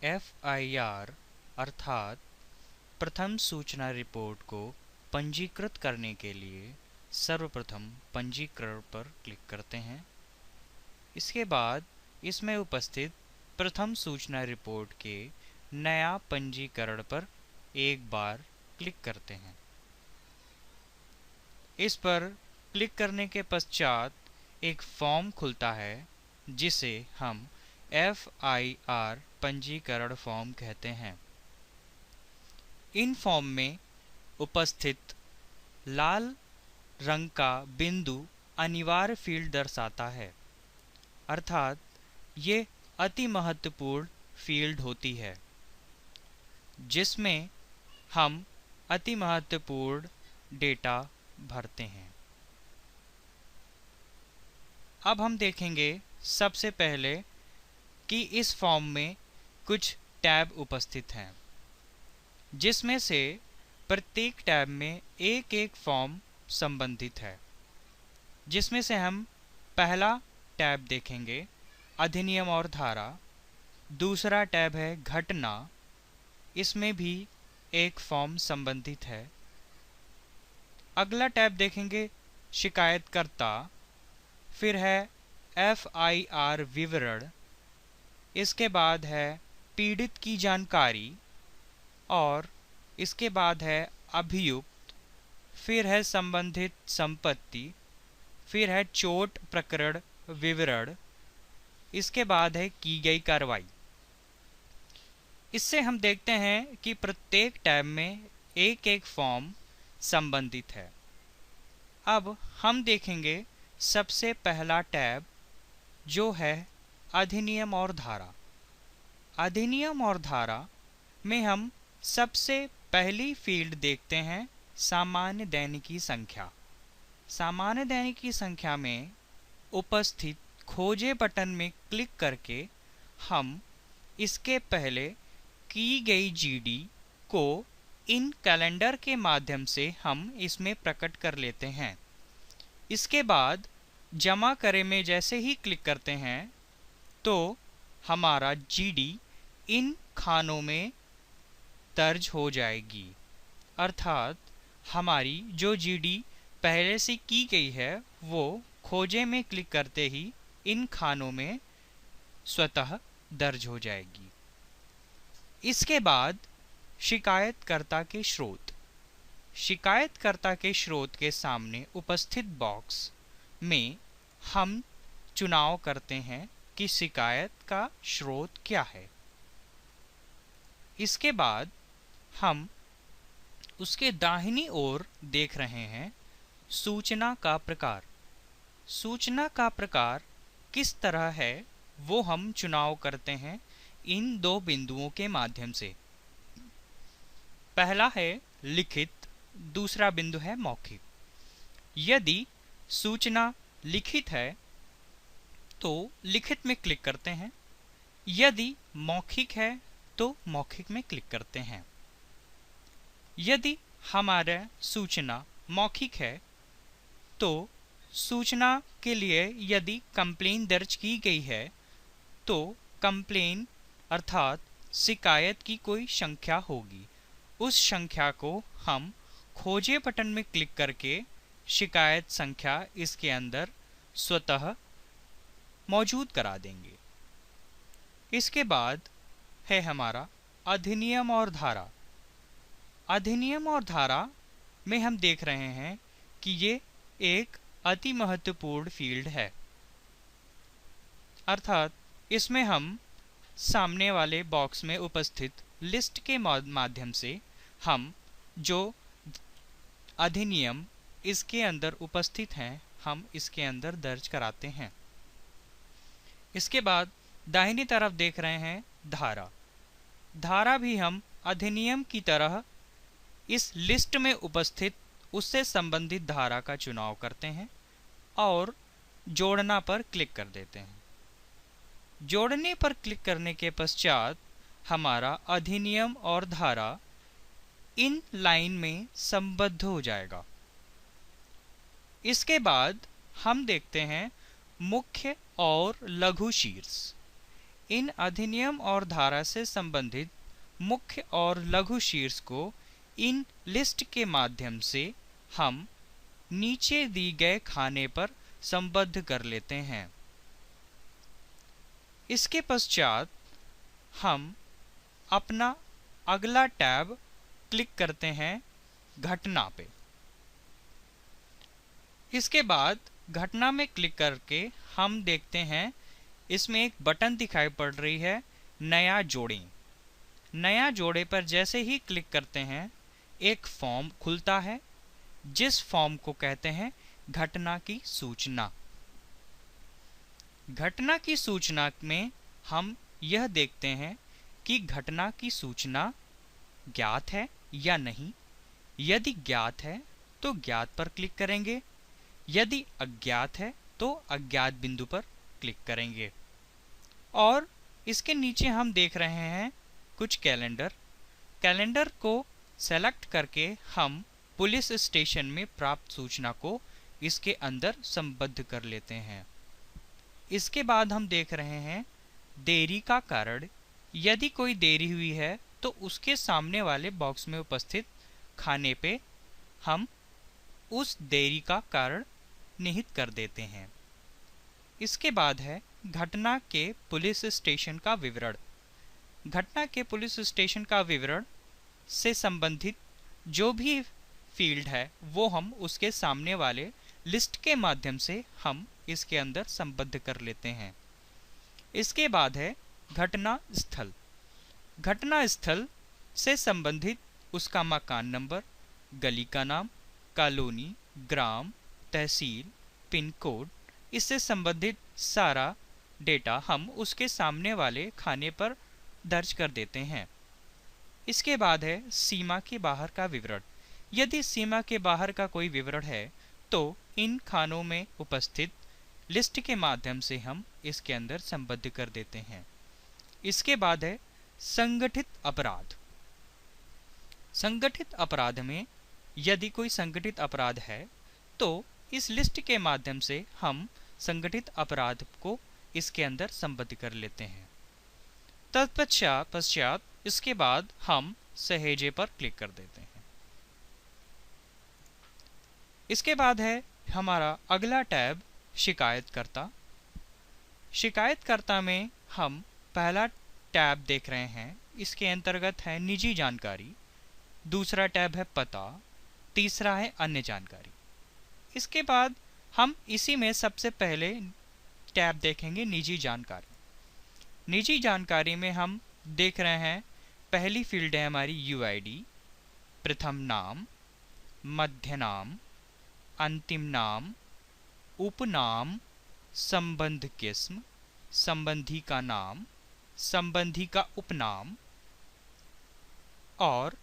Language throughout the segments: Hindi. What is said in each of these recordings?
FIR अर्थात प्रथम सूचना रिपोर्ट को पंजीकृत करने के लिए सर्वप्रथम पंजीकरण पर क्लिक करते हैं। इसके बाद इसमें उपस्थित प्रथम सूचना रिपोर्ट के नया पंजीकरण पर एक बार क्लिक करते हैं। इस पर क्लिक करने के पश्चात एक फॉर्म खुलता है जिसे हम FIR पंजीकरण फॉर्म कहते हैं। इन फॉर्म में उपस्थित लाल रंग का बिंदु अनिवार्य फील्ड दर्शाता है, अर्थात ये अति महत्वपूर्ण फील्ड होती है जिसमें हम अति महत्वपूर्ण डेटा भरते हैं। अब हम देखेंगे सबसे पहले कि इस फॉर्म में कुछ टैब उपस्थित हैं, जिसमें से प्रत्येक टैब में एक एक फॉर्म संबंधित है। जिसमें से हम पहला टैब देखेंगे अधिनियम और धारा, दूसरा टैब है घटना, इसमें भी एक फॉर्म संबंधित है। अगला टैब देखेंगे शिकायतकर्ता, फिर है FIR विवरण, इसके बाद है पीड़ित की जानकारी और इसके बाद है अभियुक्त, फिर है संबंधित संपत्ति, फिर है चोट प्रकरण विवरण, इसके बाद है की गई कार्रवाई। इससे हम देखते हैं कि प्रत्येक टैब में एक एक फॉर्म संबंधित है। अब हम देखेंगे सबसे पहला टैब जो है अधिनियम और धारा। अधिनियम और धारा में हम सबसे पहली फील्ड देखते हैं सामान्य दैनिकी संख्या। सामान्य दैनिकी संख्या में उपस्थित खोजे बटन में क्लिक करके हम इसके पहले की गई GD को इन कैलेंडर के माध्यम से हम इसमें प्रकट कर लेते हैं। इसके बाद जमा करे में जैसे ही क्लिक करते हैं तो हमारा GD इन खानों में दर्ज हो जाएगी, अर्थात हमारी जो GD पहले से की गई है वो खोजे में क्लिक करते ही इन खानों में स्वतः दर्ज हो जाएगी। इसके बाद शिकायतकर्ता के स्रोत। शिकायतकर्ता के स्रोत के सामने उपस्थित बॉक्स में हम चुनाव करते हैं कि शिकायत का स्रोत क्या है। इसके बाद हम उसके दाहिनी ओर देख रहे हैं सूचना का प्रकार। सूचना का प्रकार किस तरह है वो हम चुनाव करते हैं इन दो बिंदुओं के माध्यम से। पहला है लिखित, दूसरा बिंदु है मौखिक। यदि सूचना लिखित है तो लिखित में क्लिक करते हैं, यदि मौखिक है तो मौखिक में क्लिक करते हैं। यदि हमारा सूचना मौखिक है तो सूचना के लिए यदि कंप्लेन दर्ज की गई है तो कंप्लेन अर्थात शिकायत की कोई संख्या होगी, उस संख्या को हम खोजे बटन में क्लिक करके शिकायत संख्या इसके अंदर स्वतः मौजूद करा देंगे। इसके बाद है हमारा अधिनियम और धारा। अधिनियम और धारा में हम देख रहे हैं कि ये एक अति महत्वपूर्ण फील्ड है, अर्थात इसमें हम सामने वाले बॉक्स में उपस्थित लिस्ट के माध्यम से हम जो अधिनियम इसके अंदर उपस्थित हैं हम इसके अंदर दर्ज कराते हैं। इसके बाद दाहिनी तरफ देख रहे हैं धारा। धारा भी हम अधिनियम की तरह इस लिस्ट में उपस्थित उससे संबंधित धारा का चुनाव करते हैं और जोड़ना पर क्लिक कर देते हैं। जोड़ने पर क्लिक करने के पश्चात हमारा अधिनियम और धारा इन लाइन में संबद्ध हो जाएगा। इसके बाद हम देखते हैं मुख्य और लघु शीर्ष। इन अधिनियम और धारा से संबंधित मुख्य और लघु शीर्ष को इन लिस्ट के माध्यम से हम नीचे दी गए खाने पर संबद्ध कर लेते हैं। इसके पश्चात हम अपना अगला टैब क्लिक करते हैं घटना पे। इसके बाद घटना में क्लिक करके हम देखते हैं इसमें एक बटन दिखाई पड़ रही है, नया जोड़ें। नया जोड़े पर जैसे ही क्लिक करते हैं एक फॉर्म खुलता है, जिस फॉर्म को कहते हैं घटना की सूचना। घटना की सूचना में हम यह देखते हैं कि घटना की सूचना ज्ञात है या नहीं। यदि ज्ञात है तो ज्ञात पर क्लिक करेंगे, यदि अज्ञात है तो अज्ञात बिंदु पर क्लिक करेंगे। और इसके नीचे हम देख रहे हैं कुछ कैलेंडर। कैलेंडर को सेलेक्ट करके हम पुलिस स्टेशन में प्राप्त सूचना को इसके अंदर संबद्ध कर लेते हैं। इसके बाद हम देख रहे हैं देरी का कारण। यदि कोई देरी हुई है तो उसके सामने वाले बॉक्स में उपस्थित खाने पे हम उस देरी का कारण निहित कर देते हैं। इसके बाद है घटना के पुलिस स्टेशन का विवरण। घटना के पुलिस स्टेशन का विवरण से संबंधित जो भी फील्ड है वो हम उसके सामने वाले लिस्ट के माध्यम से हम इसके अंदर संबद्ध कर लेते हैं। इसके बाद है घटना स्थल। घटना स्थल से संबंधित उसका मकान नंबर, गली का नाम, कॉलोनी, ग्राम, तहसील, पिन कोड, इससे संबंधित सारा डेटा हम उसके सामने वाले खाने पर दर्ज कर देते हैं। इसके बाद है सीमा के बाहर का विवरण। यदि सीमा के बाहर का कोई विवरण है तो इन खानों में उपस्थित लिस्ट के माध्यम से हम इसके अंदर संबद्ध कर देते हैं। इसके बाद है संगठित अपराध। संगठित अपराध में यदि कोई संगठित अपराध है तो इस लिस्ट के माध्यम से हम संगठित अपराध को इसके अंदर संबद्ध कर लेते हैं। तत्पश्चात इसके बाद हम सहेजे पर क्लिक कर देते हैं। इसके बाद है हमारा अगला टैब शिकायतकर्ता। शिकायतकर्ता में हम पहला टैब देख रहे हैं, इसके अंतर्गत है निजी जानकारी। दूसरा टैब है पता। तीसरा है अन्य जानकारी। इसके बाद हम इसी में सबसे पहले टैब देखेंगे निजी जानकारी। निजी जानकारी में हम देख रहे हैं पहली फील्ड है हमारी यूआईडी, प्रथम नाम, मध्य नाम, अंतिम नाम, उपनाम, संबंध किस्म, संबंधी का नाम, संबंधी का उपनाम। और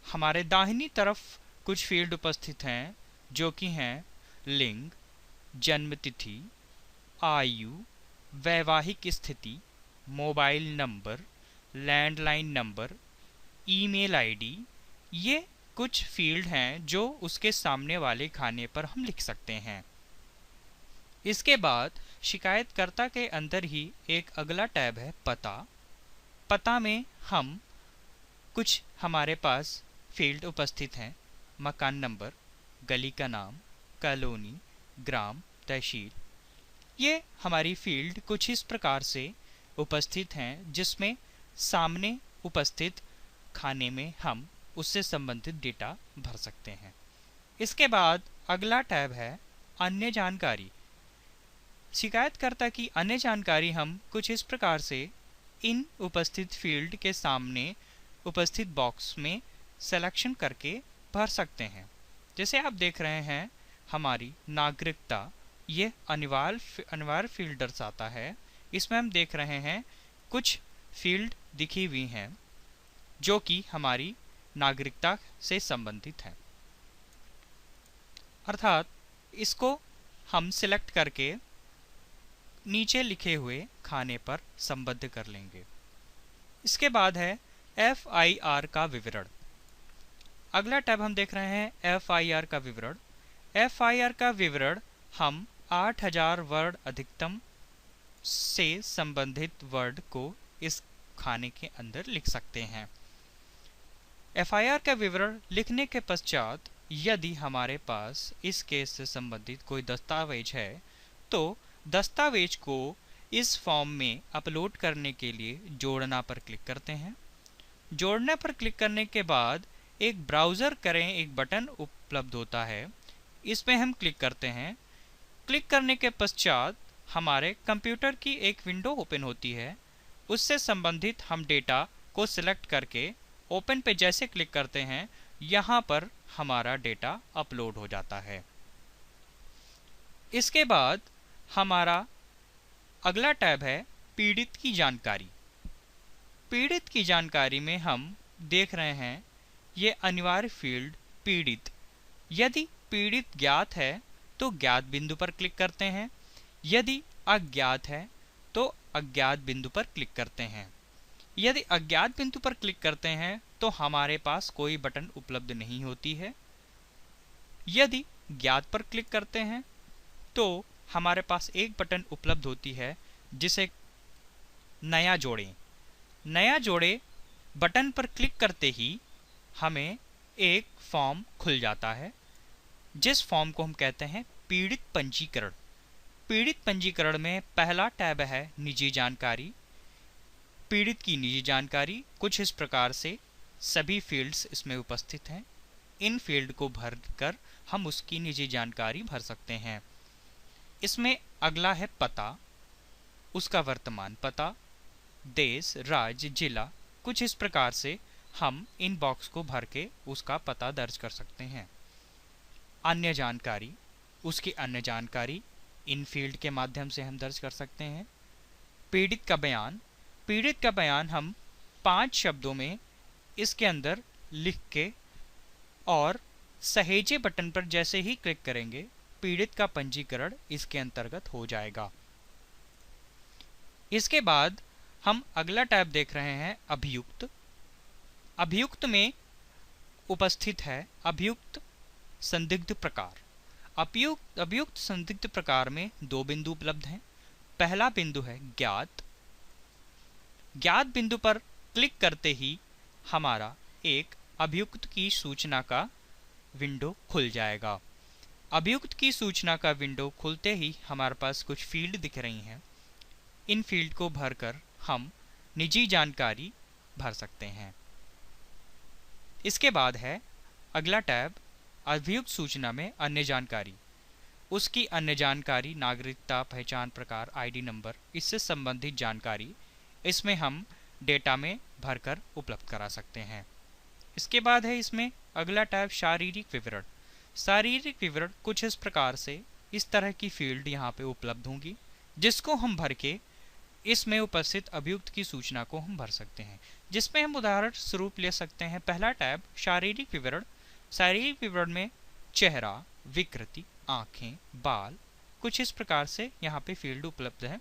हमारे दाहिनी तरफ कुछ फील्ड उपस्थित हैं जो कि हैं लिंग, जन्म तिथि, आयु, वैवाहिक स्थिति, mobile number, landline number, email ID. ये कुछ फील्ड हैं जो उसके सामने वाले खाने पर हम लिख सकते हैं। इसके बाद शिकायतकर्ता के अंदर ही एक अगला टैब है पता। पता में हम कुछ हमारे पास फील्ड उपस्थित हैं, मकान नंबर, गली का नाम, कॉलोनी, ग्राम, तहसील। ये हमारी फील्ड कुछ इस प्रकार से उपस्थित हैं जिसमें सामने उपस्थित खाने में हम उससे संबंधित डेटा भर सकते हैं। इसके बाद अगला टैब है अन्य जानकारी। शिकायतकर्ता की अन्य जानकारी हम कुछ इस प्रकार से इन उपस्थित फील्ड के सामने उपस्थित बॉक्स में सिलेक्शन करके भर सकते हैं। जैसे आप देख रहे हैं हमारी नागरिकता, ये अनिवार्य फील्ड दर्शाता है। इसमें हम देख रहे हैं कुछ फील्ड दिखी हुई हैं जो कि हमारी नागरिकता से संबंधित हैं, अर्थात इसको हम सिलेक्ट करके नीचे लिखे हुए खाने पर संबद्ध कर लेंगे। इसके बाद है FIR का विवरण। अगला टैब हम देख रहे हैं FIR का विवरण। FIR का विवरण हम 8000 वर्ड अधिकतम से संबंधित वर्ड को इस खाने के अंदर लिख सकते हैं। एफआईआर का विवरण लिखने के पश्चात यदि हमारे पास इस केस से संबंधित कोई दस्तावेज है तो दस्तावेज को इस फॉर्म में अपलोड करने के लिए जोड़ना पर क्लिक करते हैं। जोड़ने पर क्लिक करने के बाद एक ब्राउज़र करें एक बटन उपलब्ध होता है, इसमें हम क्लिक करते हैं। क्लिक करने के पश्चात हमारे कंप्यूटर की एक विंडो ओपन होती है। उससे संबंधित हम डेटा को सिलेक्ट करके ओपन पे जैसे क्लिक करते हैं, यहाँ पर हमारा डेटा अपलोड हो जाता है। इसके बाद हमारा अगला टैब है पीड़ित की जानकारी। पीड़ित की जानकारी में हम देख रहे हैं ये अनिवार्य फील्ड पीड़ित। यदि पीड़ित ज्ञात है तो ज्ञात बिंदु पर क्लिक करते हैं, यदि अज्ञात है तो अज्ञात बिंदु पर क्लिक करते हैं। यदि अज्ञात बिंदु पर क्लिक करते हैं तो हमारे पास कोई बटन उपलब्ध नहीं होती है। यदि ज्ञात पर क्लिक करते हैं तो हमारे पास एक बटन उपलब्ध होती है जिसे नया जोड़ें। नया जोड़े बटन पर क्लिक करते ही हमें एक फॉर्म खुल जाता है, जिस फॉर्म को हम कहते हैं पीड़ित पंजीकरण। पीड़ित पंजीकरण में पहला टैब है निजी जानकारी। पीड़ित की निजी जानकारी कुछ इस प्रकार से सभी फील्ड्स इसमें उपस्थित हैं। इन फील्ड को भरकर हम उसकी निजी जानकारी भर सकते हैं। इसमें अगला है पता, उसका वर्तमान पता, देश, राज्य, जिला, कुछ इस प्रकार से हम इन बॉक्स को भर के उसका पता दर्ज कर सकते हैं। अन्य जानकारी, उसकी अन्य जानकारी इन फील्ड के माध्यम से हम दर्ज कर सकते हैं। पीड़ित का बयान, पीड़ित का बयान हम 5 शब्दों में इसके अंदर लिख के और सहेजे बटन पर जैसे ही क्लिक करेंगे पीड़ित का पंजीकरण इसके अंतर्गत हो जाएगा। इसके बाद हम अगला टैब देख रहे हैं अभियुक्त। अभियुक्त में उपस्थित है अभियुक्त संदिग्ध प्रकार। अभियुक्त संदिग्ध प्रकार में 2 बिंदु उपलब्ध हैं। पहला बिंदु है ज्ञात। ज्ञात बिंदु पर क्लिक करते ही हमारा एक अभियुक्त की सूचना का विंडो खुल जाएगा। अभियुक्त की सूचना का विंडो खुलते ही हमारे पास कुछ फील्ड दिख रही हैं। इन फील्ड को भरकर हम निजी जानकारी भर सकते हैं। इसके बाद है अगला टैब अभियुक्त सूचना में अन्य जानकारी। उसकी अन्य जानकारी नागरिकता, पहचान प्रकार, आईडी नंबर, इससे संबंधित जानकारी इसमें हम डेटा में भरकर उपलब्ध करा सकते हैं। इसके बाद है इसमें अगला टैब शारीरिक विवरण। शारीरिक विवरण कुछ इस प्रकार से इस तरह की फील्ड यहाँ पे उपलब्ध होंगी, जिसको हम भर के इसमें उपस्थित अभियुक्त की सूचना को हम भर सकते हैं। जिसमें हम उदाहरण स्वरूप ले सकते हैं पहला टैब शारीरिक विवरण। शारीरिक विवरण में चेहरा, विकृति, आँखें, बाल, कुछ इस प्रकार से यहाँ पे फील्ड उपलब्ध है।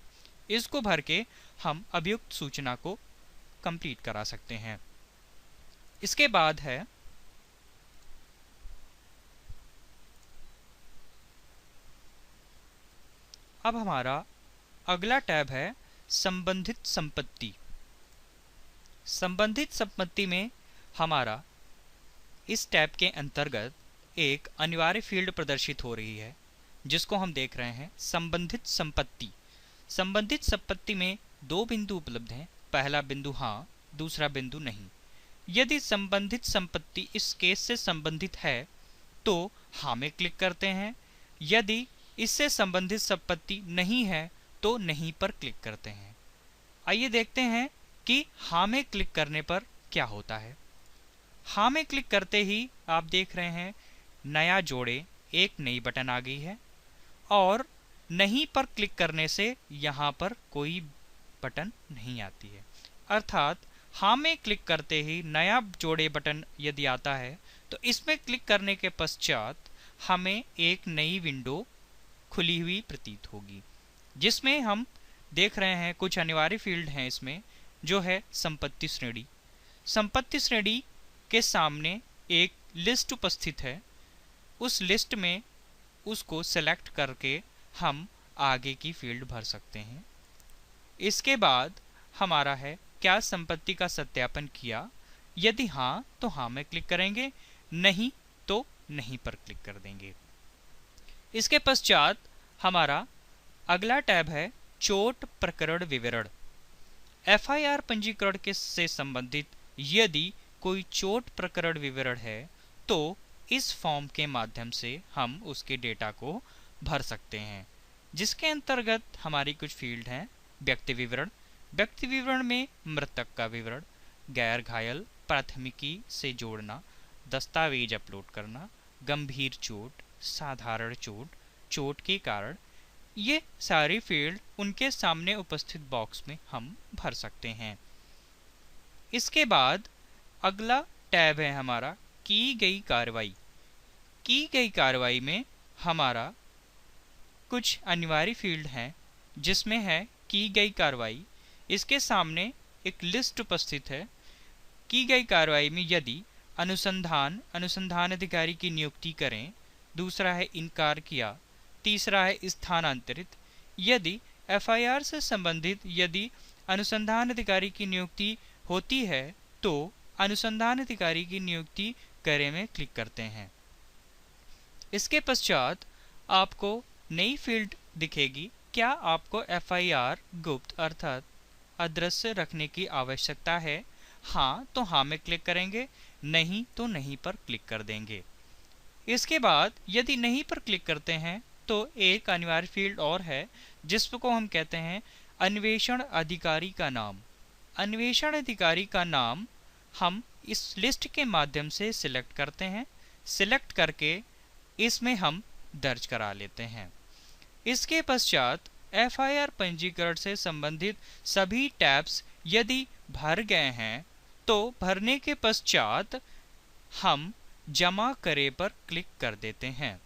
इसको भर के हम अभियुक्त सूचना को कंप्लीट करा सकते हैं। इसके बाद है अब हमारा अगला टैब है संबंधित संपत्ति। संबंधित संपत्ति में हमारा इस टैब के अंतर्गत एक अनिवार्य फील्ड प्रदर्शित हो रही है, जिसको हम देख रहे हैं संबंधित संपत्ति। संबंधित संपत्ति में 2 बिंदु उपलब्ध हैं। पहला बिंदु हाँ, दूसरा बिंदु नहीं। यदि संबंधित संपत्ति इस केस से संबंधित है तो हाँ में क्लिक करते हैं। यदि इससे संबंधित संपत्ति नहीं है तो नहीं पर क्लिक करते हैं। आइए देखते हैं कि हाँ में क्लिक करने पर क्या होता है। हाँ में क्लिक करते ही आप देख रहे हैं नया जोड़े एक नई बटन आ गई है और नहीं पर क्लिक करने से यहाँ पर कोई बटन नहीं आती है। अर्थात हाँ में क्लिक करते ही नया जोड़े बटन यदि आता है तो इसमें क्लिक करने के पश्चात हमें एक नई विंडो खुली हुई प्रतीत होगी, जिसमें हम देख रहे हैं कुछ अनिवार्य फील्ड हैं इसमें, जो है संपत्ति श्रेणी। संपत्ति श्रेणी के सामने एक लिस्ट उपस्थित है। उस लिस्ट में उसको सेलेक्ट करके हम आगे की फील्ड भर सकते हैं। इसके बाद हमारा है क्या संपत्ति का सत्यापन किया, यदि हाँ तो हाँ में क्लिक करेंगे, नहीं तो नहीं पर क्लिक कर देंगे। इसके पश्चात हमारा अगला टैब है चोट प्रकरण विवरण। एफआईआर पंजीकरण के से संबंधित यदि कोई चोट प्रकरण विवरण है तो इस फॉर्म के माध्यम से हम उसके डेटा को भर सकते हैं, जिसके अंतर्गत हमारी कुछ फील्ड हैं। व्यक्ति विवरण, व्यक्ति विवरण में मृतक का विवरण, गैर घायल, प्राथमिकी से जोड़ना, दस्तावेज अपलोड करना, गंभीर चोट, साधारण चोट, चोट के कारण, ये सारी फील्ड उनके सामने उपस्थित बॉक्स में हम भर सकते हैं। इसके बाद अगला टैब है हमारा की गई कार्रवाई। की गई कार्रवाई में हमारा कुछ अनिवार्य फील्ड हैं, जिसमें है की गई कार्रवाई। इसके सामने एक लिस्ट उपस्थित है। की गई कार्रवाई में यदि अनुसंधान अधिकारी की नियुक्ति करें, दूसरा है इनकार किया, तीसरा है स्थानांतरित। यदि एफआईआर से संबंधित यदि अनुसंधान अधिकारी की नियुक्ति होती है तो अनुसंधान अधिकारी की नियुक्ति करें में क्लिक करते हैं। इसके पश्चात आपको नई फील्ड दिखेगी, क्या आपको एफआईआर गुप्त अर्थात अदृश्य रखने की आवश्यकता है? हाँ तो हाँ में क्लिक करेंगे, नहीं तो नहीं पर क्लिक कर देंगे। इसके बाद यदि नहीं पर क्लिक करते हैं तो एक अनिवार्य फील्ड और है, जिसको हम कहते हैं अन्वेषण अधिकारी का नाम। अन्वेषण अधिकारी का नाम हम इस लिस्ट के माध्यम से सिलेक्ट करते हैं। सिलेक्ट करके इसमें हम दर्ज करा लेते हैं। इसके पश्चात एफआईआर पंजीकरण से संबंधित सभी टैब्स यदि भर गए हैं तो भरने के पश्चात हम जमा करे पर क्लिक कर देते हैं।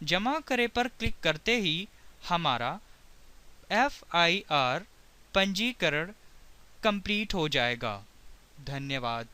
जमा करे पर क्लिक करते ही हमारा एफआईआर पंजीकरण कंप्लीट हो जाएगा। धन्यवाद।